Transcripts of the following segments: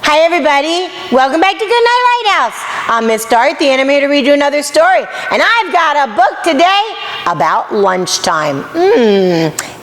Hi everybody, welcome back to Goodnight Lighthouse. I'm Miss Dorothy and I'm here to read you another story. And I've got a book today about lunchtime.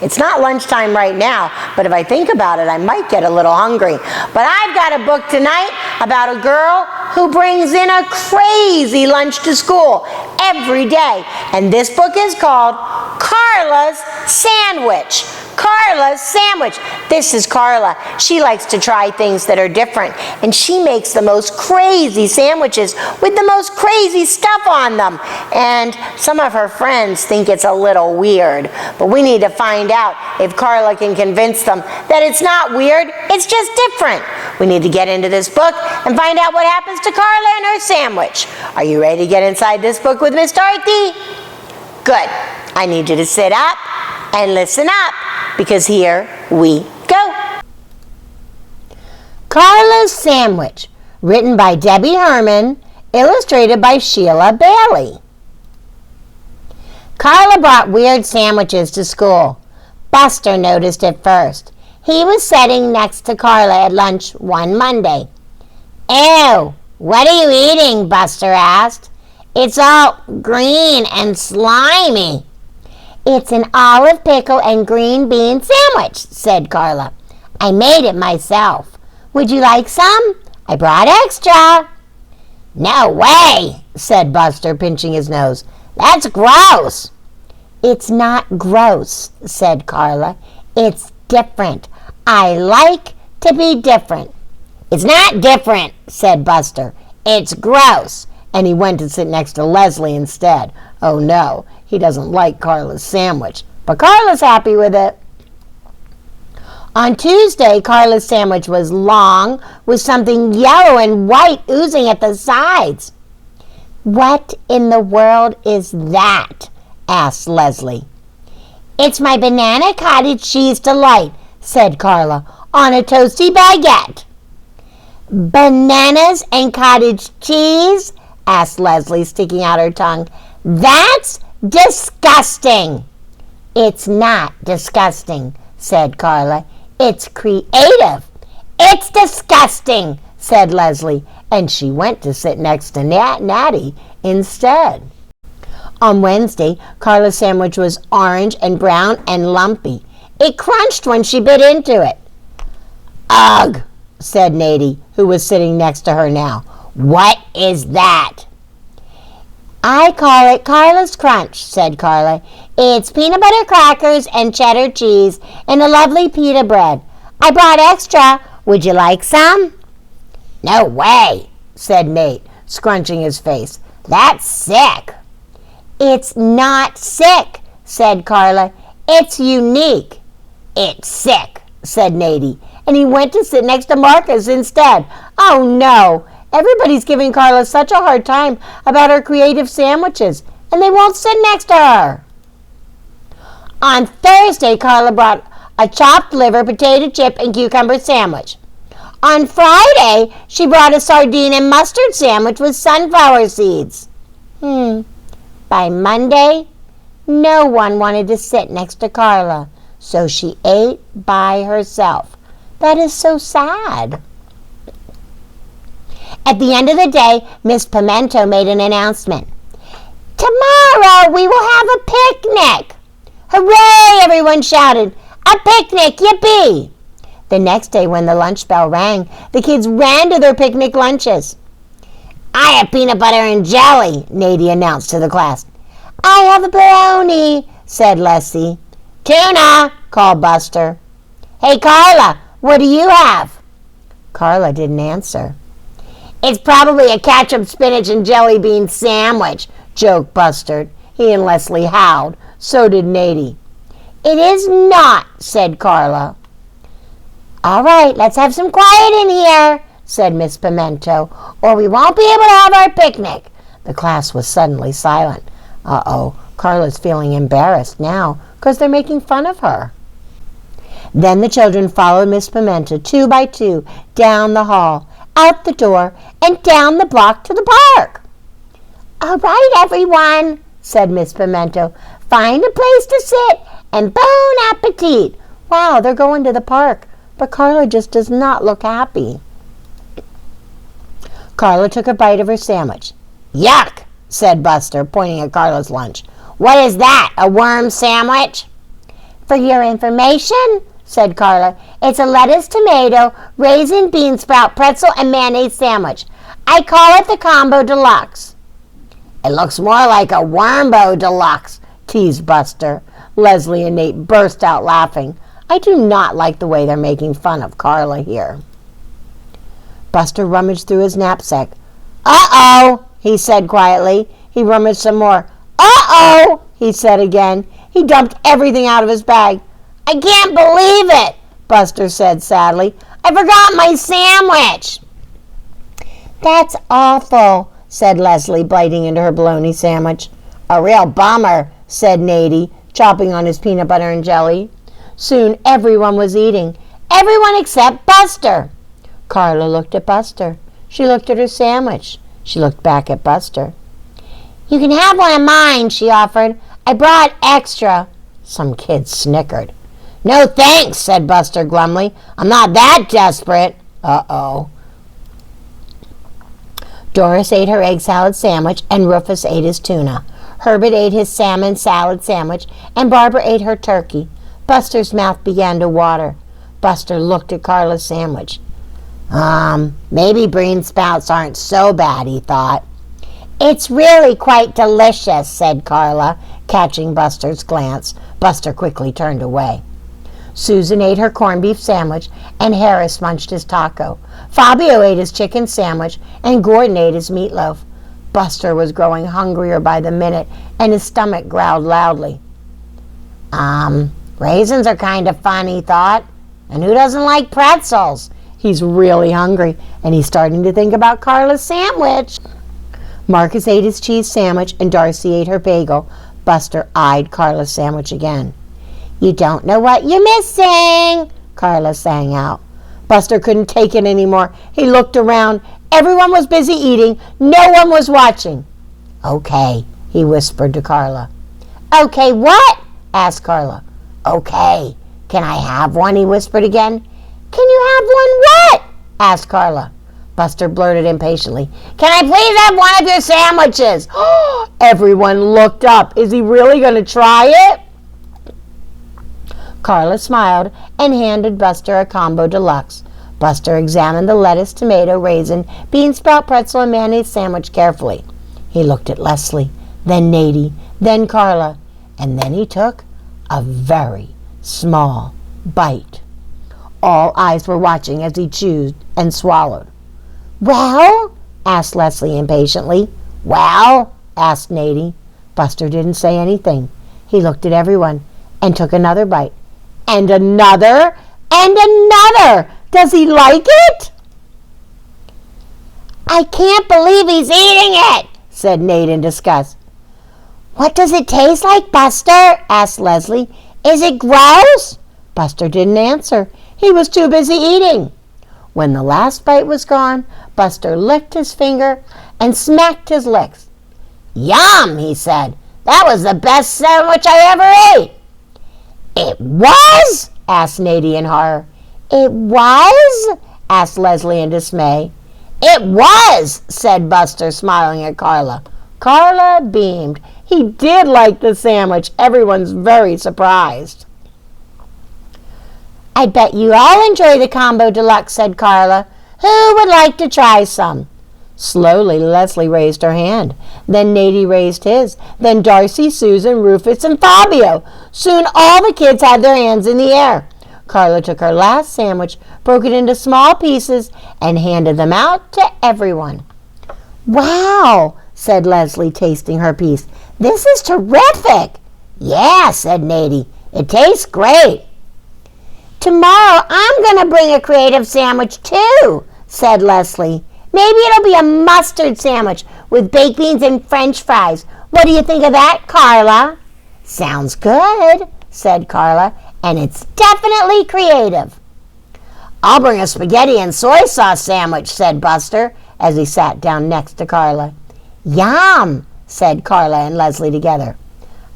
It's not lunchtime right now, but if I think about it, I might get a little hungry. But I've got a book tonight about a girl who brings in a crazy lunch to school every day. And this book is called Carla's Sandwich. Carla's Sandwich. This is Carla. She likes to try things that are different, and she makes the most crazy sandwiches with the most crazy stuff on them. And some of her friends think it's a little weird, but we need to find out if Carla can convince them that it's not weird, it's just different. We need to get into this book and find out what happens to Carla and her sandwich. Are you ready to get inside this book with Miss Dorothy? Good. I need you to sit up and listen up, because here we go. Carla's Sandwich, written by Debbie Herman, illustrated by Sheila Bailey. Carla brought weird sandwiches to school. Buster noticed it first. He was sitting next to Carla at lunch one Monday. "Ew, what are you eating?" Buster asked. "It's all green and slimy." "It's an olive, pickle, and green bean sandwich," said Carla. "I made it myself. Would you like some? I brought extra." "No way," said Buster, pinching his nose. "That's gross." "It's not gross," said Carla. "It's different. I like to be different." "It's not different," said Buster. "It's gross." And he went to sit next to Leslie instead. Oh no, he doesn't like Carla's sandwich, but Carla's happy with it. On Tuesday, Carla's sandwich was long, with something yellow and white oozing at the sides. "What in the world is that?" asked Leslie. "It's my Banana-Cottage-Cheese Delight," said Carla, "on a toasty baguette." "Bananas and cottage cheese?" asked Leslie, sticking out her tongue. "That's disgusting." "It's not disgusting," said Carla. "It's creative." "It's disgusting," said Leslie, and she went to sit next to Natty instead. On Wednesday, Carla's sandwich was orange and brown and lumpy. It crunched when she bit into it. "Ugh," said Natty, who was sitting next to her now. "What is that?" "I call it Carla's Crunch," said Carla. "It's peanut butter crackers and cheddar cheese and a lovely pita bread. I brought extra. Would you like some?" "No way," said Nate, scrunching his face. "That's sick." "It's not sick," said Carla. "It's unique." "It's sick," said Natey, and he went to sit next to Marcus instead. Oh no! Everybody's giving Carla such a hard time about her creative sandwiches, and they won't sit next to her. On Thursday, Carla brought a chopped liver, potato chip, and cucumber sandwich. On Friday, she brought a sardine and mustard sandwich with sunflower seeds. By Monday, no one wanted to sit next to Carla, so she ate by herself. That is so sad. At the end of the day, Miss Pimento made an announcement. "Tomorrow we will have a picnic." "Hooray!" everyone shouted. "A picnic, yippee!" The next day when the lunch bell rang, the kids ran to their picnic lunches. "I have peanut butter and jelly," Natey announced to the class. "I have a bologna," said Leslie. "Tuna," called Buster. "Hey, Carla, what do you have?" Carla didn't answer. "It's probably a ketchup, spinach, and jelly bean sandwich," joked Buster. He and Leslie howled. So did Natey. "It is not," said Carla. "All right, let's have some quiet in here," said Miss Pimento, "or we won't be able to have our picnic." The class was suddenly silent. Uh-oh, Carla's feeling embarrassed now because they're making fun of her. Then the children followed Miss Pimento 2 by 2 down the hall, out the door, and down the block to the park. "All right, everyone," said Miss Pimento. "Find a place to sit and bon appetit." Wow, they're going to the park. But Carla just does not look happy. Carla took a bite of her sandwich. Yuck, said Buster, pointing at Carla's lunch. What is that, a worm sandwich? For your information, said Carla, it's a lettuce, tomato, raisin, bean sprout, pretzel, and mayonnaise sandwich. I call it the Combo Deluxe. It looks more like a Wormbo Deluxe, teased Buster. Leslie and Nate burst out laughing. I do not like the way they're making fun of Carla here. Buster rummaged through his knapsack. Uh-oh, he said quietly. He rummaged some more. Uh-oh, he said again. He dumped everything out of his bag. I can't believe it, Buster said sadly. I forgot my sandwich. That's awful, said Leslie, biting into her bologna sandwich. A real bummer, said Nady, chopping on his peanut butter and jelly. Soon everyone was eating. Everyone except Buster. Carla looked at Buster. She looked at her sandwich. She looked back at Buster. You can have one of mine, she offered. I brought extra. Some kids snickered. No thanks, said Buster glumly. I'm not that desperate. Uh-oh. Doris ate her egg salad sandwich, and Rufus ate his tuna. Herbert ate his salmon salad sandwich, and Barbara ate her turkey. Buster's mouth began to water. Buster looked at Carla's sandwich. Maybe bean sprouts aren't so bad, he thought. It's really quite delicious, said Carla, catching Buster's glance. Buster quickly turned away. Susan ate her corned beef sandwich, and Harris munched his taco. Fabio ate his chicken sandwich, and Gordon ate his meatloaf. Buster was growing hungrier by the minute, and his stomach growled loudly. Raisins are kind of fun, he thought. And who doesn't like pretzels? He's really hungry, and he's starting to think about Carla's sandwich. Marcus ate his cheese sandwich, and Darcy ate her bagel. Buster eyed Carla's sandwich again. You don't know what you're missing, Carla sang out. Buster couldn't take it anymore. He looked around. Everyone was busy eating. No one was watching. Okay, he whispered to Carla. Okay, what? Asked Carla. Okay, can I have one? He whispered again. Can you have one what? Asked Carla. Buster blurted impatiently. Can I please have one of your sandwiches? Everyone looked up. Is he really going to try it? Carla smiled and handed Buster a Combo Deluxe. Buster examined the lettuce, tomato, raisin, bean sprout, pretzel, and mayonnaise sandwich carefully. He looked at Leslie, then Nady, then Carla, and then he took a very small bite. All eyes were watching as he chewed and swallowed. Well? Asked Leslie impatiently. Well? Asked Nady. Buster didn't say anything. He looked at everyone and took another bite. And another, and another. Does he like it? I can't believe he's eating it, said Nate in disgust. What does it taste like, Buster? Asked Leslie. Is it gross? Buster didn't answer. He was too busy eating. When the last bite was gone, Buster licked his finger and smacked his lips. Yum, he said. That was the best sandwich I ever ate. It was? Asked Nady in horror. It was? Asked Leslie in dismay. It was, said Buster, smiling at Carla. Carla beamed. He did like the sandwich. Everyone's very surprised. I bet you all enjoy the Combo Deluxe, said Carla. Who would like to try some? Slowly, Leslie raised her hand. Then Nady raised his. Then Darcy, Susan, Rufus, and Fabio. Soon all the kids had their hands in the air. Carla took her last sandwich, broke it into small pieces, and handed them out to everyone. Wow, said Leslie, tasting her piece. This is terrific. Yeah, said Nady. It tastes great. Tomorrow I'm going to bring a creative sandwich too, said Leslie. Maybe it'll be a mustard sandwich with baked beans and French fries. What do you think of that, Carla? Sounds good, said Carla, and it's definitely creative. I'll bring a spaghetti and soy sauce sandwich, said Buster, as he sat down next to Carla. Yum, said Carla and Leslie together.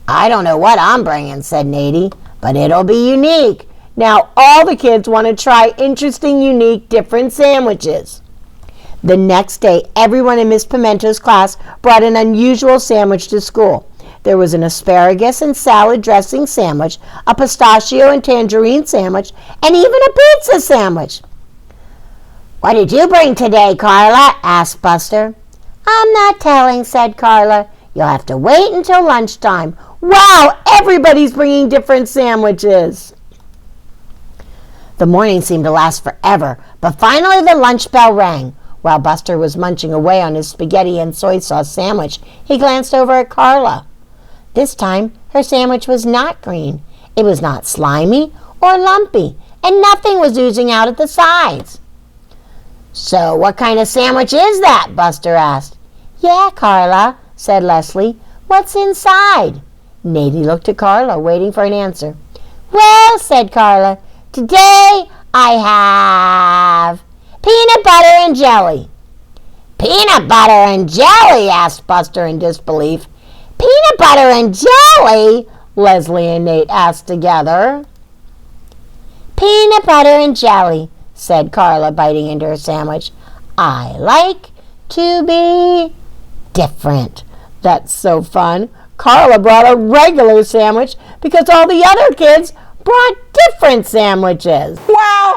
I don't know what I'm bringing, said Nady, but it'll be unique. Now all the kids want to try interesting, unique, different sandwiches. The next day, everyone in Miss Pimento's class brought an unusual sandwich to school. There was an asparagus and salad dressing sandwich, a pistachio and tangerine sandwich, and even a pizza sandwich. "What did you bring today, Carla?" asked Buster. "I'm not telling," said Carla. "You'll have to wait until lunchtime." Wow, everybody's bringing different sandwiches. The morning seemed to last forever, but finally the lunch bell rang. While Buster was munching away on his spaghetti and soy sauce sandwich, he glanced over at Carla. This time, her sandwich was not green. It was not slimy or lumpy, and nothing was oozing out at the sides. "So what kind of sandwich is that?" Buster asked. "Yeah, Carla," said Leslie. "What's inside?" Nadie looked at Carla, waiting for an answer. "Well," said Carla, "today I have peanut butter and jelly." "Peanut butter and jelly?" asked Buster in disbelief. "Peanut butter and jelly?" Leslie and Nate asked together. "Peanut butter and jelly," said Carla, biting into her sandwich. "I like to be different." That's so fun. Carla brought a regular sandwich because all the other kids brought different sandwiches. Wow!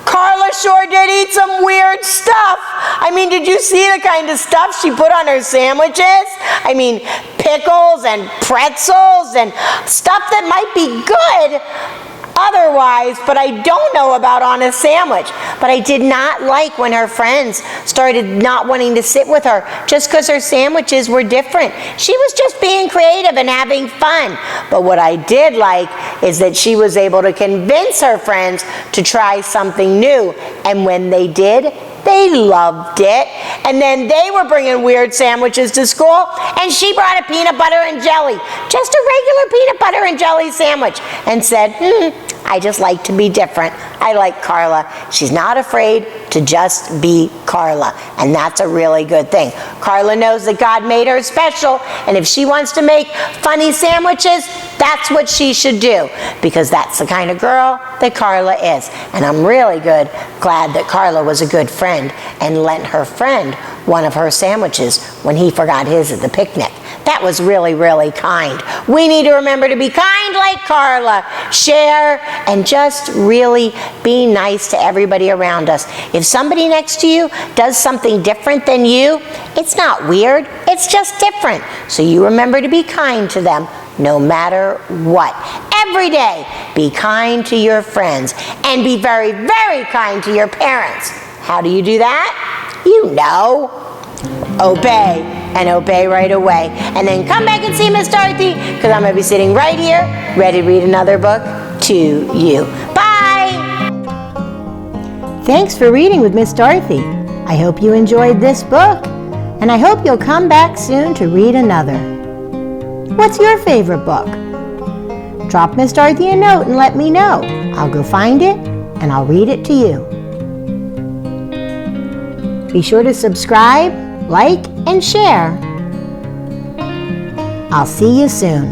Carla sure did eat some weird stuff. I mean, did you see the kind of stuff she put on her sandwiches? I mean, pickles and pretzels and stuff that might be good otherwise, but I don't know about on a sandwich. But I did not like when her friends started not wanting to sit with her just because her sandwiches were different. She was just being creative and having fun. But what I did like is that she was able to convince her friends to try something new. And when they did, they loved it. And then they were bringing weird sandwiches to school, and she brought a peanut butter and jelly, just a regular peanut butter and jelly sandwich, and said, I just like to be different. I like Carla. She's not afraid to just be Carla, and that's a really good thing. Carla knows that God made her special, and if she wants to make funny sandwiches, that's what she should do, because that's the kind of girl that Carla is. And I'm really glad that Carla was a good friend and lent her friend one of her sandwiches when he forgot his at the picnic. That was really, really kind. We need to remember to be kind like Carla, share, and just really be nice to everybody around us. If somebody next to you does something different than you, it's not weird, it's just different. So you remember to be kind to them no matter what. Every day, be kind to your friends and be very, very kind to your parents. How do you do that? You know. Obey, and obey right away. And then come back and see Miss Dorothy, because I'm going to be sitting right here, ready to read another book to you. Bye! Thanks for reading with Miss Dorothy. I hope you enjoyed this book, and I hope you'll come back soon to read another. What's your favorite book? Drop Miss Dorothy a note and let me know. I'll go find it, and I'll read it to you. Be sure to subscribe, like, and share. I'll see you soon.